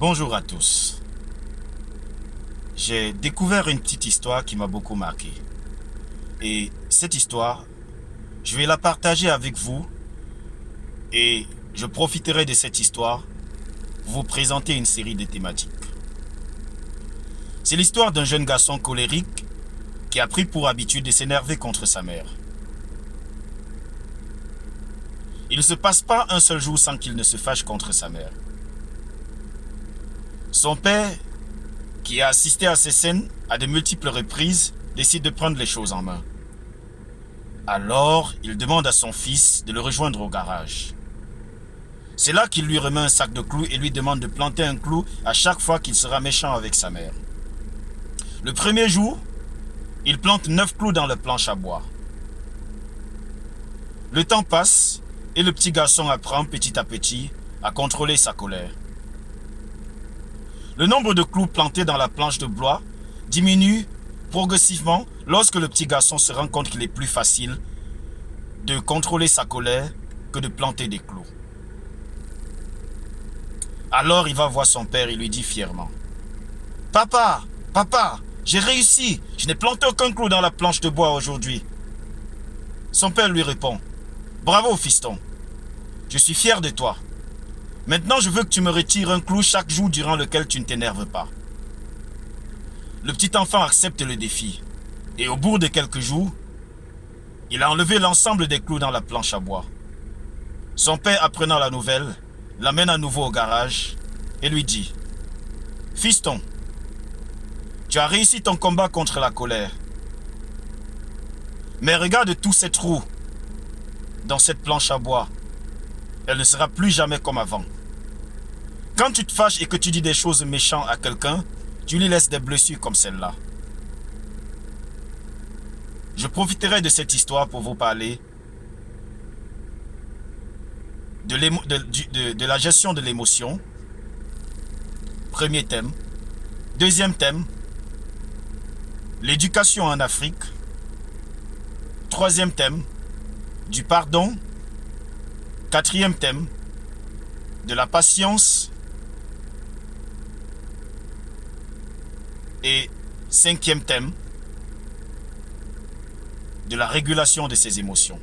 Bonjour à tous. J'ai découvert une petite histoire qui m'a beaucoup marqué. Et cette histoire, je vais la partager avec vous et je profiterai de cette histoire pour vous présenter une série de thématiques. C'est l'histoire d'un jeune garçon colérique qui a pris pour habitude de s'énerver contre sa mère. Il ne se passe pas un seul jour sans qu'il ne se fâche contre sa mère. Son père, qui a assisté à ces scènes à de multiples reprises, décide de prendre les choses en main. Alors, il demande à son fils de le rejoindre au garage. C'est là qu'il lui remet un sac de clous et lui demande de planter un clou à chaque fois qu'il sera méchant avec sa mère. Le premier jour, il plante 9 clous dans la planche à bois. Le temps passe et le petit garçon apprend petit à petit à contrôler sa colère. Le nombre de clous plantés dans la planche de bois diminue progressivement lorsque le petit garçon se rend compte qu'il est plus facile de contrôler sa colère que de planter des clous. Alors il va voir son père et lui dit fièrement: « Papa, papa, j'ai réussi, je n'ai planté aucun clou dans la planche de bois aujourd'hui. » Son père lui répond: « Bravo fiston, je suis fier de toi. Maintenant, je veux que tu me retires un clou chaque jour durant lequel tu ne t'énerves pas. » Le petit enfant accepte le défi. Et au bout de quelques jours, il a enlevé l'ensemble des clous dans la planche à bois. Son père, apprenant la nouvelle, l'amène à nouveau au garage et lui dit: « Fiston, tu as réussi ton combat contre la colère. Mais regarde tous ces trous dans cette planche à bois. Elle ne sera plus jamais comme avant. Quand tu te fâches et que tu dis des choses méchantes à quelqu'un, tu lui laisses des blessures comme celle-là. » Je profiterai de cette histoire pour vous parler de la gestion de l'émotion. Premier thème. Deuxième thème, l'éducation en Afrique. Troisième thème, du pardon. Quatrième thème, de la patience. Et cinquième thème, de la régulation de ses émotions.